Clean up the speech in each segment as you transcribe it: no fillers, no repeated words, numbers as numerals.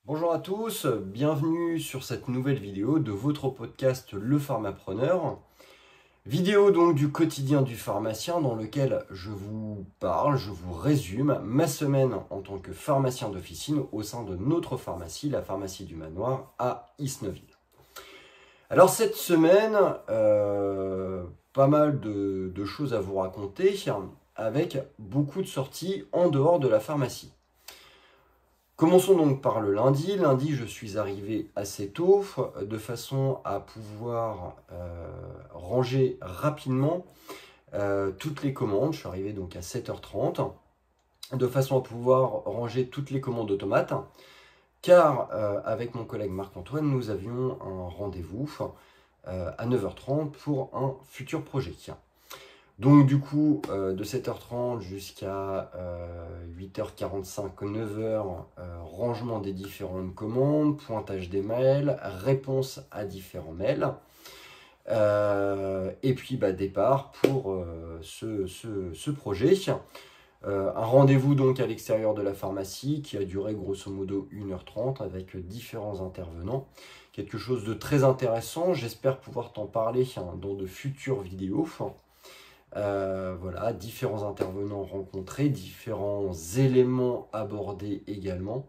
Bonjour à tous, bienvenue sur cette nouvelle vidéo de votre podcast Le Pharmapreneur. Vidéo donc du quotidien du pharmacien dans lequel je vous parle, je vous résume ma semaine en tant que pharmacien d'officine au sein de notre pharmacie, la pharmacie du Manoir à Isneville. Alors cette semaine, pas mal de choses à vous raconter avec beaucoup de sorties en dehors de la pharmacie. Commençons donc par le lundi. Lundi, je suis arrivé assez tôt de façon à pouvoir ranger rapidement toutes les commandes. Je suis arrivé donc à 7h30 de façon à pouvoir ranger toutes les commandes automates car avec mon collègue Marc-Antoine, nous avions un rendez-vous à 9h30 pour un futur projet. Donc du coup, de 7h30 jusqu'à 8h45, 9h, rangement des différentes commandes, pointage des mails, réponse à différents mails, et puis départ pour ce projet. Un rendez-vous donc à l'extérieur de la pharmacie qui a duré grosso modo 1h30 avec différents intervenants. Quelque chose de très intéressant, j'espère pouvoir t'en parler dans de futures vidéos. Voilà, différents intervenants rencontrés, différents éléments abordés également.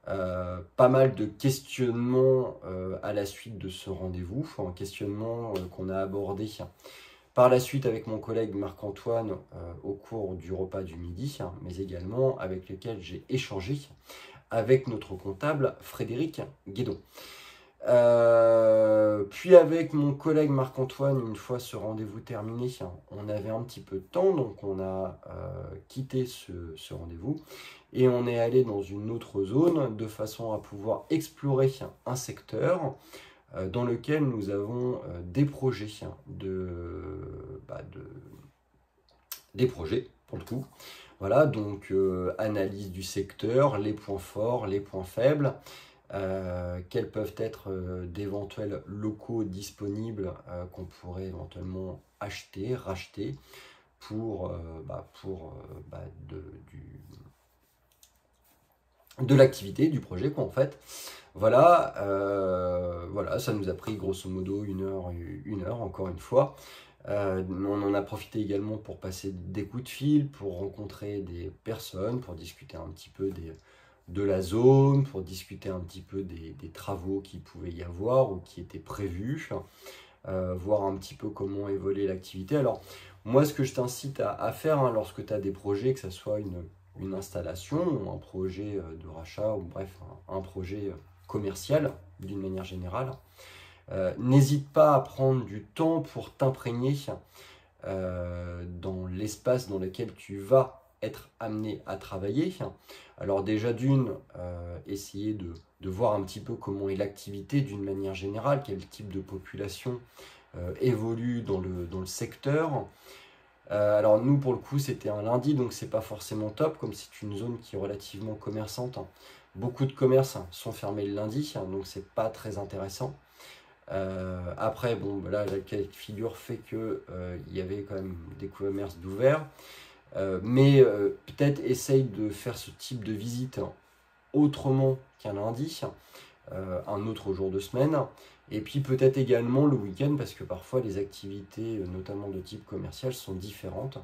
Pas mal de questionnements à la suite de ce rendez-vous, un questionnement qu'on a abordé par la suite avec mon collègue Marc-Antoine au cours du repas du midi, mais également avec lequel j'ai échangé avec notre comptable Frédéric Guédon. Puis avec mon collègue Marc-Antoine, une fois ce rendez-vous terminé, on avait un petit peu de temps, donc on a quitté ce rendez-vous et on est allé dans une autre zone de façon à pouvoir explorer un secteur dans lequel nous avons des projets des projets pour le coup. Voilà, donc analyse du secteur, les points forts, les points faibles. Quels peuvent être d'éventuels locaux disponibles qu'on pourrait éventuellement acheter, racheter pour de l'activité, du projet en fait. Voilà, voilà, ça nous a pris grosso modo une heure encore une fois. On en a profité également pour passer des coups de fil, pour rencontrer des personnes, pour discuter un petit peu de la zone, pour discuter un petit peu des travaux qui pouvaient y avoir ou qui étaient prévus, voir un petit peu comment évoluer l'activité. Alors, moi, ce que je t'incite à faire lorsque tu as des projets, que ce soit une installation, ou un projet de rachat, ou bref, un projet commercial d'une manière générale, n'hésite pas à prendre du temps pour t'imprégner dans l'espace dans lequel tu vas être amené à travailler. Alors déjà essayer de voir un petit peu comment est l'activité d'une manière générale, quel type de population évolue dans le secteur. Alors nous pour le coup c'était un lundi donc c'est pas forcément top comme c'est une zone qui est relativement commerçante. Beaucoup de commerces sont fermés le lundi donc c'est pas très intéressant. Après bon là la cas de figure fait que il y avait quand même des commerces d'ouverts. Mais peut-être essaye de faire ce type de visite autrement qu'un lundi, un autre jour de semaine, et puis peut-être également le week-end, parce que parfois les activités, notamment de type commercial, sont différentes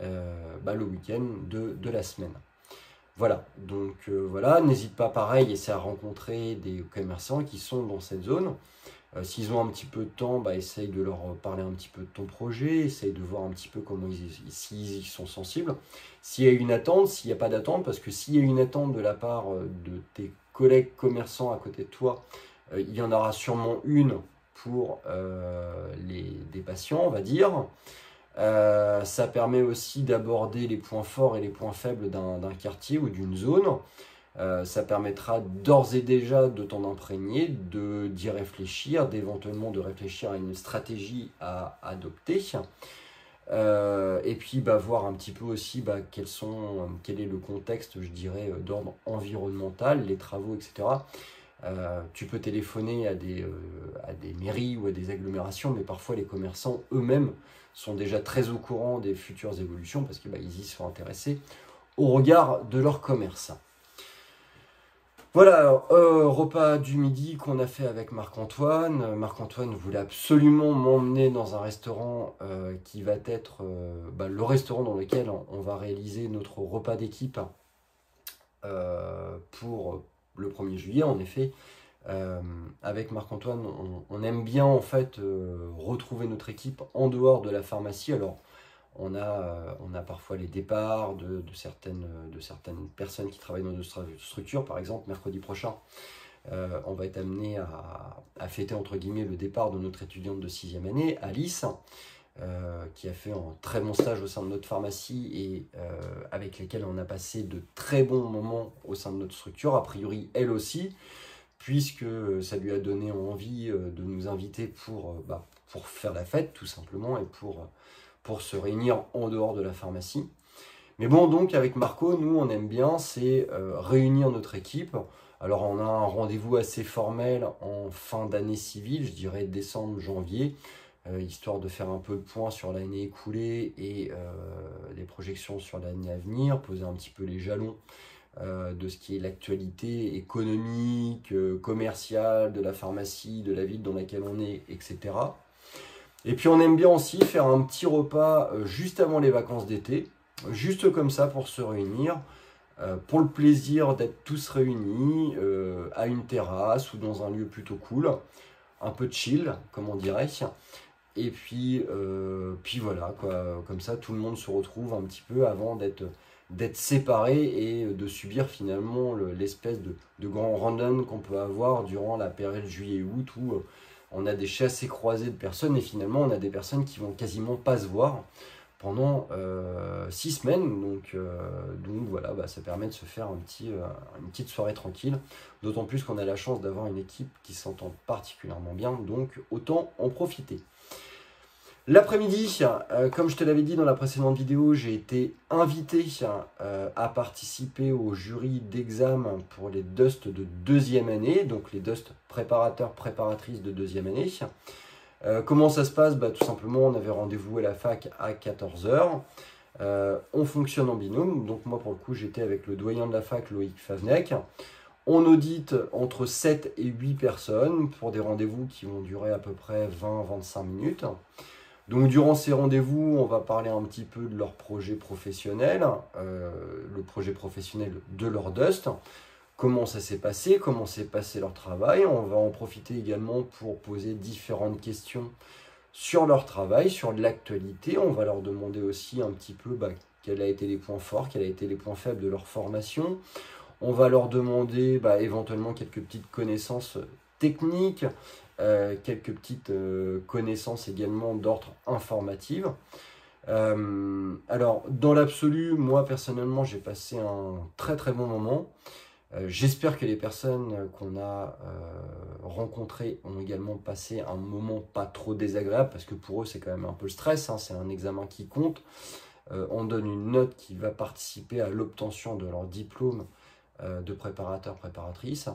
le week-end de la semaine. Voilà, donc voilà, n'hésite pas pareil, essaie à rencontrer des commerçants qui sont dans cette zone. S'ils ont un petit peu de temps, essaye de leur parler un petit peu de ton projet, essaye de voir un petit peu comment s'ils sont sensibles. S'il y a une attente, s'il n'y a pas d'attente, parce que s'il y a une attente de la part de tes collègues commerçants à côté de toi, il y en aura sûrement une pour des patients, on va dire. Ça permet aussi d'aborder les points forts et les points faibles d'un quartier ou d'une zone. Ça permettra d'ores et déjà de t'en imprégner, d'y réfléchir, d'éventuellement de réfléchir à une stratégie à adopter. Et puis voir un petit peu aussi quel est le contexte, je dirais, d'ordre environnemental, les travaux, etc. Tu peux téléphoner à des mairies ou à des agglomérations, mais parfois les commerçants eux-mêmes sont déjà très au courant des futures évolutions parce qu'ils y sont intéressés au regard de leur commerce. Voilà, alors, repas du midi qu'on a fait avec Marc-Antoine. Marc-Antoine voulait absolument m'emmener dans un restaurant qui va être le restaurant dans lequel on va réaliser notre repas d'équipe pour le 1er juillet. En effet, avec Marc-Antoine, on aime bien en fait retrouver notre équipe en dehors de la pharmacie. Alors, on a parfois les départs de certaines personnes qui travaillent dans notre structure. Par exemple, mercredi prochain, on va être amené à fêter entre guillemets le départ de notre étudiante de 6e année, Alice, qui a fait un très bon stage au sein de notre pharmacie et avec lesquels on a passé de très bons moments au sein de notre structure. A priori, elle aussi, puisque ça lui a donné envie de nous inviter pour faire la fête, tout simplement, et pour se réunir en dehors de la pharmacie. Mais bon, donc avec Marco, nous, on aime bien, c'est réunir notre équipe. Alors, on a un rendez-vous assez formel en fin d'année civile, je dirais décembre, janvier, histoire de faire un peu le point sur l'année écoulée et des projections sur l'année à venir, poser un petit peu les jalons de ce qui est l'actualité économique, commerciale, de la pharmacie, de la ville dans laquelle on est, etc. Et puis on aime bien aussi faire un petit repas juste avant les vacances d'été, juste comme ça pour se réunir, pour le plaisir d'être tous réunis à une terrasse ou dans un lieu plutôt cool, un peu chill, comme on dirait. Et puis voilà, quoi, comme ça tout le monde se retrouve un petit peu avant d'être séparés et de subir finalement l'espèce de grand random qu'on peut avoir durant la période juillet-août où on a des chassés croisés de personnes et finalement on a des personnes qui vont quasiment pas se voir pendant 6 semaines. Donc voilà, ça permet de se faire une petite soirée tranquille. D'autant plus qu'on a la chance d'avoir une équipe qui s'entend particulièrement bien, donc autant en profiter. L'après-midi, comme je te l'avais dit dans la précédente vidéo, j'ai été invité à participer au jury d'examen pour les DUST de 2e année, donc les DUST préparateurs, préparatrices de 2e année. Comment ça se passe? Tout simplement, on avait rendez-vous à la fac à 14 h. On fonctionne en binôme, donc moi pour le coup j'étais avec le doyen de la fac, Loïc Favnec. On audite entre 7 et 8 personnes pour des rendez-vous qui vont durer à peu près 20-25 minutes. Donc durant ces rendez-vous, on va parler un petit peu de leur projet professionnel, le projet professionnel de leur DUST, comment ça s'est passé, comment s'est passé leur travail. On va en profiter également pour poser différentes questions sur leur travail, sur l'actualité. On va leur demander aussi un petit peu quels ont été les points forts, quels ont été les points faibles de leur formation. On va leur demander éventuellement quelques petites connaissances techniques, quelques petites connaissances également d'ordre informatif. Alors, dans l'absolu, moi personnellement, j'ai passé un très très bon moment. J'espère que les personnes qu'on a rencontrées ont également passé un moment pas trop désagréable, parce que pour eux, c'est quand même un peu le stress, hein, c'est un examen qui compte. On donne une note qui va participer à l'obtention de leur diplôme de préparateur, préparatrice.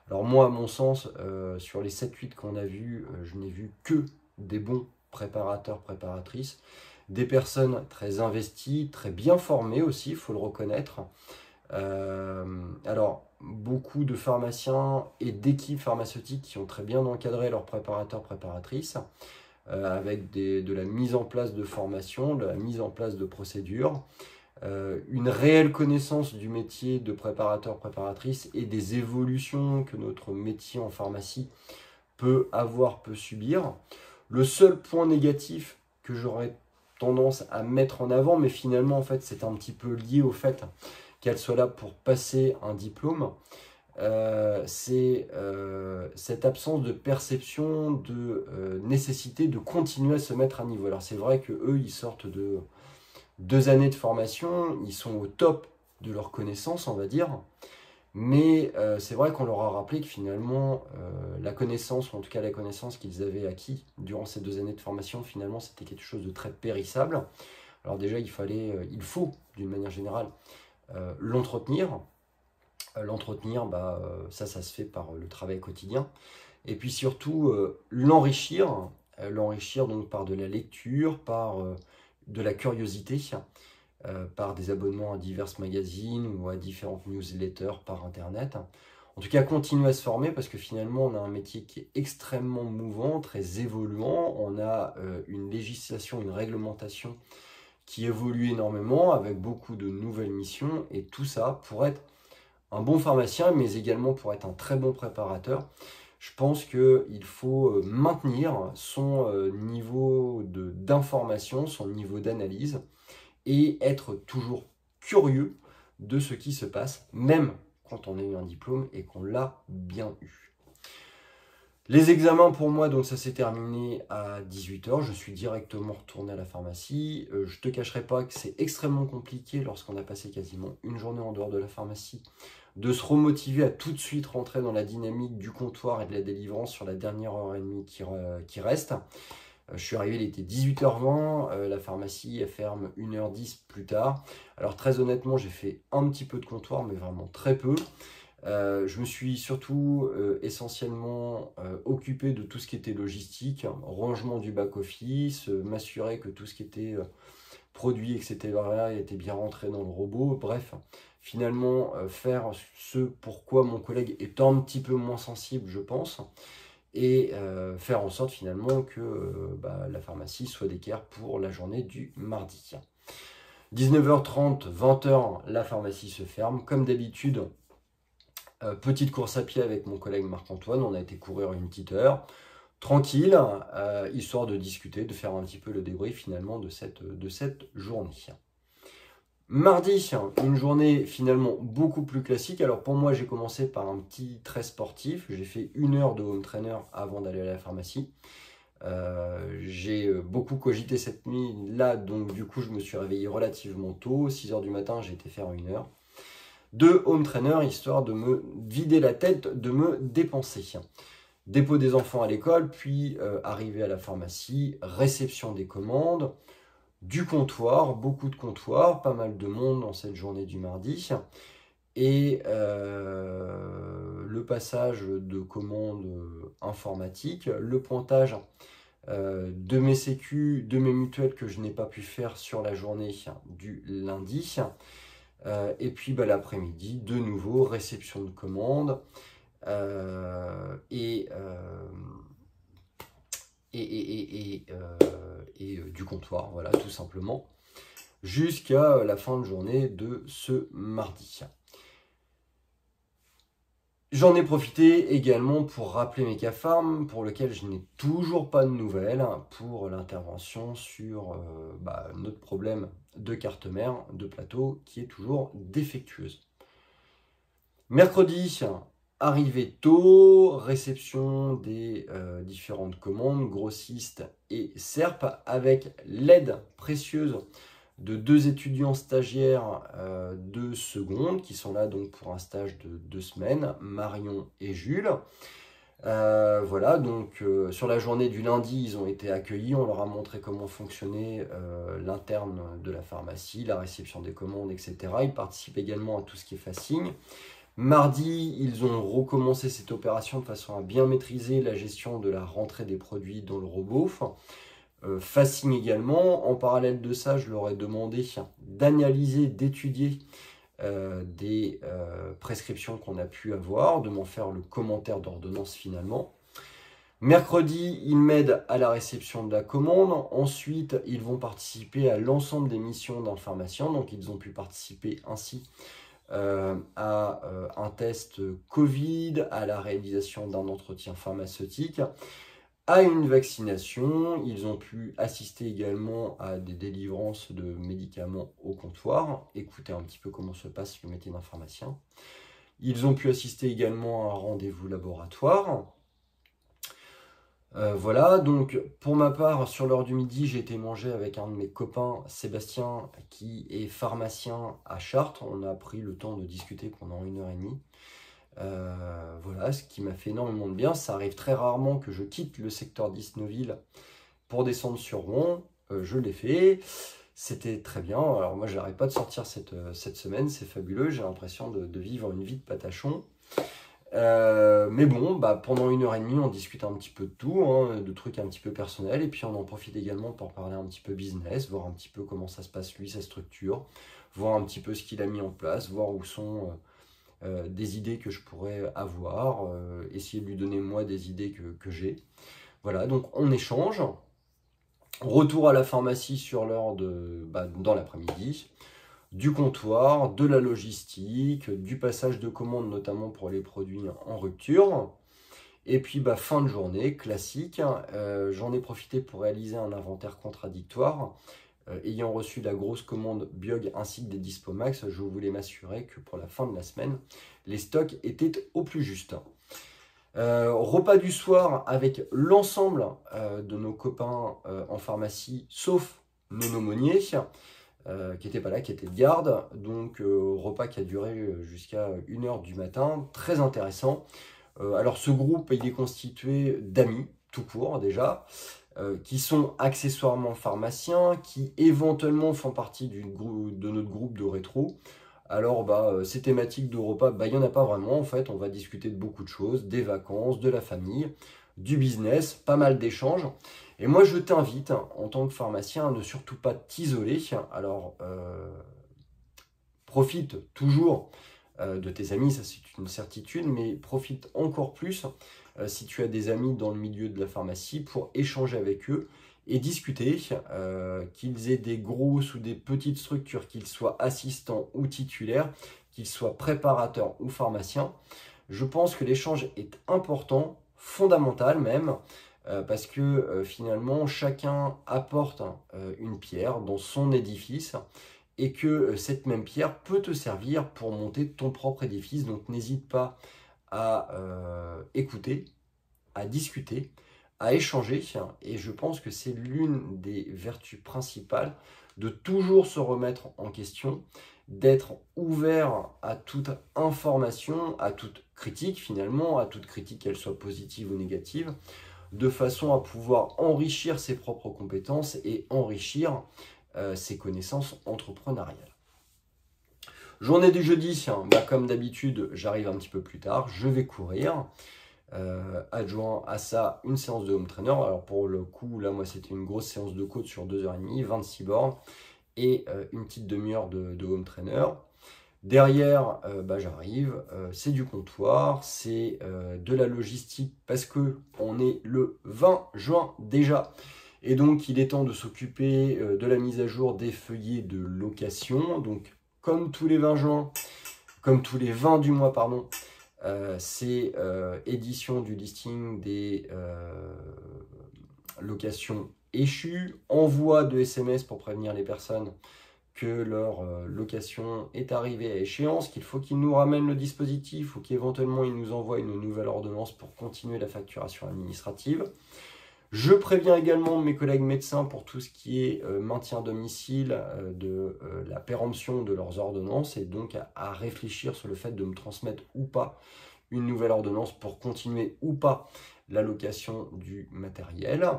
Alors moi, à mon sens, sur les 7-8 qu'on a vus, je n'ai vu que des bons préparateurs, préparatrices, des personnes très investies, très bien formées aussi, il faut le reconnaître. Alors, beaucoup de pharmaciens et d'équipes pharmaceutiques qui ont très bien encadré leurs préparateurs, préparatrices, avec de la mise en place de formation, de la mise en place de procédures, une réelle connaissance du métier de préparateur, préparatrice et des évolutions que notre métier en pharmacie peut subir. Le seul point négatif que j'aurais tendance à mettre en avant, mais finalement en fait c'est un petit peu lié au fait qu'elle soit là pour passer un diplôme, c'est cette absence de perception de nécessité de continuer à se mettre à niveau. Alors c'est vrai qu'eux ils sortent de 2 années de formation, ils sont au top de leurs connaissances, on va dire. Mais c'est vrai qu'on leur a rappelé que finalement, la connaissance, ou en tout cas la connaissance qu'ils avaient acquis durant ces 2 années de formation, finalement, c'était quelque chose de très périssable. Alors déjà, il faut, d'une manière générale, l'entretenir. L'entretenir, ça se fait par le travail quotidien. Et puis surtout, l'enrichir. L'enrichir donc par de la lecture, par de la curiosité, par des abonnements à divers magazines ou à différentes newsletters par internet. En tout cas, continuer à se former parce que finalement, on a un métier qui est extrêmement mouvant, très évoluant. On a une législation, une réglementation qui évolue énormément avec beaucoup de nouvelles missions et tout ça pour être un bon pharmacien, mais également pour être un très bon préparateur. Je pense qu'il faut maintenir son niveau d'information, son niveau d'analyse et être toujours curieux de ce qui se passe, même quand on a eu un diplôme et qu'on l'a bien eu. Les examens pour moi, donc ça s'est terminé à 18 h. Je suis directement retourné à la pharmacie. Je ne te cacherai pas que c'est extrêmement compliqué lorsqu'on a passé quasiment une journée en dehors de la pharmacie de se remotiver à tout de suite rentrer dans la dynamique du comptoir et de la délivrance sur la dernière heure et demie qui reste. Je suis arrivé, il était 18 h 20, la pharmacie elle ferme 1 h 10 plus tard. Alors très honnêtement, j'ai fait un petit peu de comptoir, mais vraiment très peu. Je me suis surtout essentiellement occupé de tout ce qui était logistique, rangement du back-office, m'assurer que tout ce qui était produit, etc. était bien rentré dans le robot. Bref, finalement, faire ce pourquoi mon collègue est un petit peu moins sensible, je pense, et faire en sorte finalement que la pharmacie soit d'équerre pour la journée du mardi. 19 h 30, 20 h, la pharmacie se ferme. Comme d'habitude, petite course à pied avec mon collègue Marc-Antoine, on a été courir une petite heure, tranquille, histoire de discuter, de faire un petit peu le débrief finalement de cette journée. Mardi, une journée finalement beaucoup plus classique. Alors pour moi, j'ai commencé par un petit trait sportif. J'ai fait 1 heure de home trainer avant d'aller à la pharmacie. J'ai beaucoup cogité cette nuit-là, donc du coup, je me suis réveillé relativement tôt. 6 h du matin, j'ai été faire 1 heure de home trainer, histoire de me vider la tête, de me dépenser. Dépôt des enfants à l'école, puis arrivée à la pharmacie, réception des commandes, du comptoir, beaucoup de comptoirs, pas mal de monde dans cette journée du mardi, et le passage de commandes informatiques, le pointage de mes sécu, de mes mutuelles que je n'ai pas pu faire sur la journée du lundi, et puis l'après-midi, de nouveau, réception de commandes, et du comptoir, voilà, tout simplement, jusqu'à la fin de journée de ce mardi. J'en ai profité également pour rappeler Mecafarm, pour lequel je n'ai toujours pas de nouvelles, pour l'intervention sur notre problème de carte mère de plateau qui est toujours défectueuse. Mercredi, arrivée tôt, réception des différentes commandes, grossistes et SERP, avec l'aide précieuse de 2 étudiants stagiaires de seconde, qui sont là donc pour un stage de 2 semaines, Marion et Jules. Voilà, donc sur la journée du lundi, ils ont été accueillis, on leur a montré comment fonctionnait l'interne de la pharmacie, la réception des commandes, etc. Ils participent également à tout ce qui est facing. Mardi, ils ont recommencé cette opération de façon à bien maîtriser la gestion de la rentrée des produits dans le robot. Facing également. En parallèle de ça, je leur ai demandé d'analyser, d'étudier des prescriptions qu'on a pu avoir, de m'en faire le commentaire d'ordonnance finalement. Mercredi, ils m'aident à la réception de la commande. Ensuite, ils vont participer à l'ensemble des missions d'un pharmacien. Donc, ils ont pu participer ainsi à un test Covid, à la réalisation d'un entretien pharmaceutique, à une vaccination. Ils ont pu assister également à des délivrances de médicaments au comptoir, écouter un petit peu comment se passe le métier d'un pharmacien. Ils ont pu assister également à un rendez-vous laboratoire. Voilà, donc pour ma part, sur l'heure du midi, j'ai été manger avec un de mes copains, Sébastien, qui est pharmacien à Chartres. On a pris le temps de discuter pendant 1 h 30. Voilà, ce qui m'a fait énormément de bien. Ça arrive très rarement que je quitte le secteur d'Isnoville pour descendre sur Rouen. Je l'ai fait, c'était très bien. Alors moi, je n'arrête pas de sortir cette semaine, c'est fabuleux. J'ai l'impression de vivre une vie de patachon. Mais bon, pendant 1 h 30, on discute un petit peu de tout, de trucs un petit peu personnels, et puis on en profite également pour parler un petit peu business, voir un petit peu comment ça se passe lui, sa structure, voir un petit peu ce qu'il a mis en place, voir où sont des idées que je pourrais avoir, essayer de lui donner moi des idées que j'ai. Voilà, donc on échange. Retour à la pharmacie sur l'heure dans l'après-midi. Du comptoir, de la logistique, du passage de commandes notamment pour les produits en rupture. Et puis fin de journée, classique, j'en ai profité pour réaliser un inventaire contradictoire. Ayant reçu la grosse commande Biog ainsi que des Dispomax, je voulais m'assurer que pour la fin de la semaine, les stocks étaient au plus juste. Repas du soir avec l'ensemble de nos copains en pharmacie, sauf Nono Monnier, qui n'était pas là, qui était de garde. Donc repas qui a duré jusqu'à 1h du matin, très intéressant. Alors ce groupe, il est constitué d'amis, tout court déjà, qui sont accessoirement pharmaciens, qui éventuellement font partie de notre groupe de rétro. Alors ces thématiques de repas, il n'y en a pas vraiment en fait, on va discuter de beaucoup de choses, des vacances, de la famille, du business, pas mal d'échanges. Et moi je t'invite en tant que pharmacien à ne surtout pas t'isoler. Alors profite toujours de tes amis, ça c'est une certitude, mais profite encore plus si tu as des amis dans le milieu de la pharmacie pour échanger avec eux et discuter, qu'ils aient des grosses ou des petites structures, qu'ils soient assistants ou titulaires, qu'ils soient préparateurs ou pharmaciens. Je pense que l'échange est important, fondamental même, parce que finalement chacun apporte une pierre dans son édifice et que cette même pierre peut te servir pour monter ton propre édifice. Donc n'hésite pas à écouter, à discuter, à échanger. Et je pense que c'est l'une des vertus principales de toujours se remettre en question, d'être ouvert à toute information, à toute critique finalement, à toute critique qu'elle soit positive ou négative, de façon à pouvoir enrichir ses propres compétences et enrichir ses connaissances entrepreneuriales. Journée du jeudi, comme d'habitude, j'arrive un petit peu plus tard, je vais courir. Adjoint à ça une séance de home trainer. Alors pour le coup, là, moi, c'était une grosse séance de côte sur 2h30, 26 bornes et une petite demi-heure de home trainer. Derrière, j'arrive, c'est du comptoir, c'est de la logistique parce que on est le 20 juin déjà. Et donc, il est temps de s'occuper de la mise à jour des feuillets de location. Donc, comme tous les 20 juin, comme tous les 20 du mois, pardon, c'est édition du listing des locations échues, envoi de SMS pour prévenir les personnes que leur location est arrivée à échéance, qu'il faut qu'ils nous ramènent le dispositif ou qu'éventuellement ils nous envoient une nouvelle ordonnance pour continuer la facturation administrative. Je préviens également mes collègues médecins pour tout ce qui est maintien domicile de la péremption de leurs ordonnances et donc à réfléchir sur le fait de me transmettre ou pas une nouvelle ordonnance pour continuer ou pas la location du matériel.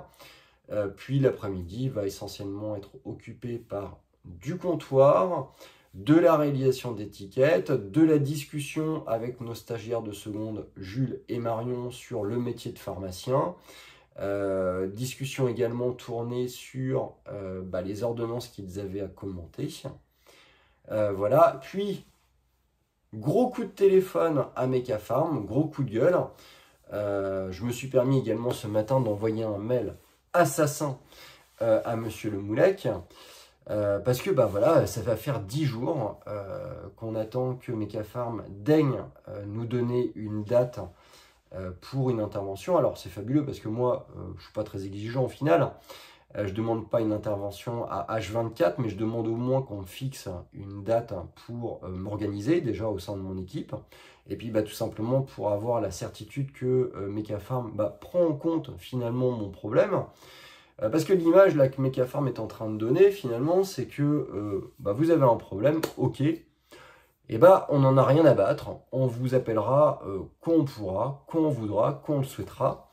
Puis l'après-midi va essentiellement être occupé par du comptoir, de la réalisation d'étiquettes, de la discussion avec nos stagiaires de seconde, Jules et Marion, sur le métier de pharmacien. Discussion également tournée sur les ordonnances qu'ils avaient à commenter. Voilà, puis gros coup de téléphone à Mecafarm, gros coup de gueule. Je me suis permis également ce matin d'envoyer un mail assassin à Monsieur Le Moulec. Parce que ça va faire 10 jours qu'on attend que Mecafarm daigne nous donner une date pour une intervention. Alors c'est fabuleux parce que moi je ne suis pas très exigeant au final, je ne demande pas une intervention à H24, mais je demande au moins qu'on fixe une date pour m'organiser déjà au sein de mon équipe, et puis tout simplement pour avoir la certitude que Mecafarm prend en compte finalement mon problème, parce que l'image là que Mecafarm est en train de donner finalement c'est que vous avez un problème, ok, et on n'en a rien à battre, on vous appellera quand on pourra, quand on voudra, quand on le souhaitera.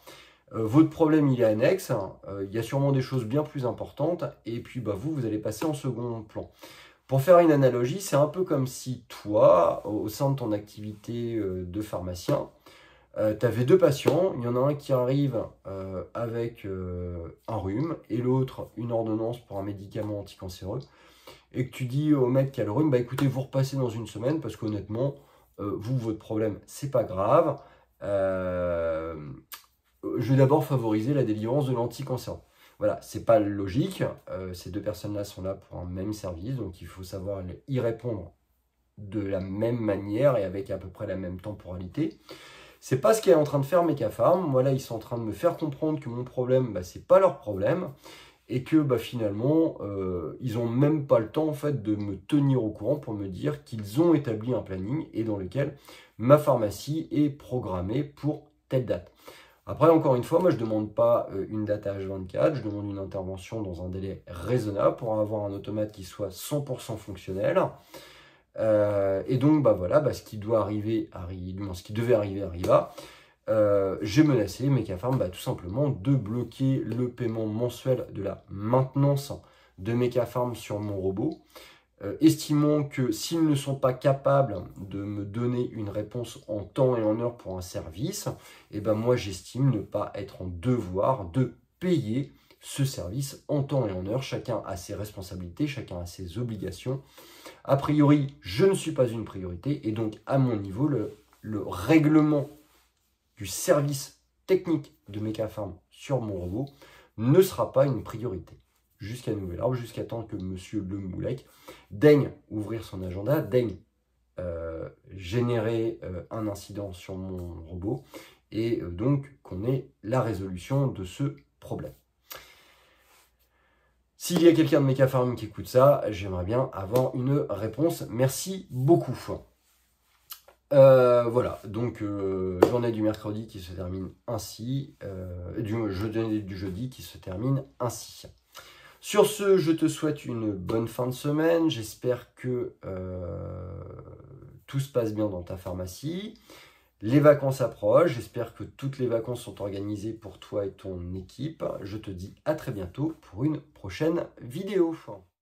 Votre problème il est annexe, il y a sûrement des choses bien plus importantes, et puis vous allez passer en second plan. Pour faire une analogie, c'est un peu comme si toi, au sein de ton activité de pharmacien, tu avais deux patients, il y en a un qui arrive avec un rhume, et l'autre une ordonnance pour un médicament anticancéreux, et que tu dis au mec qui a le rhume, écoutez, vous repassez dans une semaine, parce qu'honnêtement, vous, votre problème, c'est pas grave. Je vais d'abord favoriser la délivrance de l'anticancérant. Voilà, c'est pas logique. Ces deux personnes-là sont là pour un même service, donc il faut savoir y répondre de la même manière et avec à peu près la même temporalité. C'est pas ce qu'est en train de faire Mecafarm. Moi là, ils sont en train de me faire comprendre que mon problème, c'est pas leur problème et que finalement, ils n'ont même pas le temps en fait de me tenir au courant pour me dire qu'ils ont établi un planning et dans lequel ma pharmacie est programmée pour telle date. Après, encore une fois, moi je ne demande pas une date à H24, je demande une intervention dans un délai raisonnable pour avoir un automate qui soit 100% fonctionnel. Et donc, voilà, ce qui doit arriver, ce qui devait arriver arriva. J'ai menacé Mecafarm tout simplement de bloquer le paiement mensuel de la maintenance de Mecafarm sur mon robot, estimant que s'ils ne sont pas capables de me donner une réponse en temps et en heure pour un service, moi j'estime ne pas être en devoir de payer ce service en temps et en heure. Chacun a ses responsabilités, chacun a ses obligations. A priori, je ne suis pas une priorité et donc à mon niveau, le règlement du service technique de Mecafarm sur mon robot ne sera pas une priorité. Jusqu'à nouvel ordre, jusqu'à temps que Monsieur Le Moulec daigne ouvrir son agenda, daigne générer un incident sur mon robot et donc qu'on ait la résolution de ce problème. S'il y a quelqu'un de Mecafarm qui écoute ça, j'aimerais bien avoir une réponse. Merci beaucoup. Voilà, donc journée du mercredi qui se termine ainsi, journée du jeudi qui se termine ainsi. Sur ce, je te souhaite une bonne fin de semaine. J'espère que tout se passe bien dans ta pharmacie. Les vacances approchent. J'espère que toutes les vacances sont organisées pour toi et ton équipe. Je te dis à très bientôt pour une prochaine vidéo.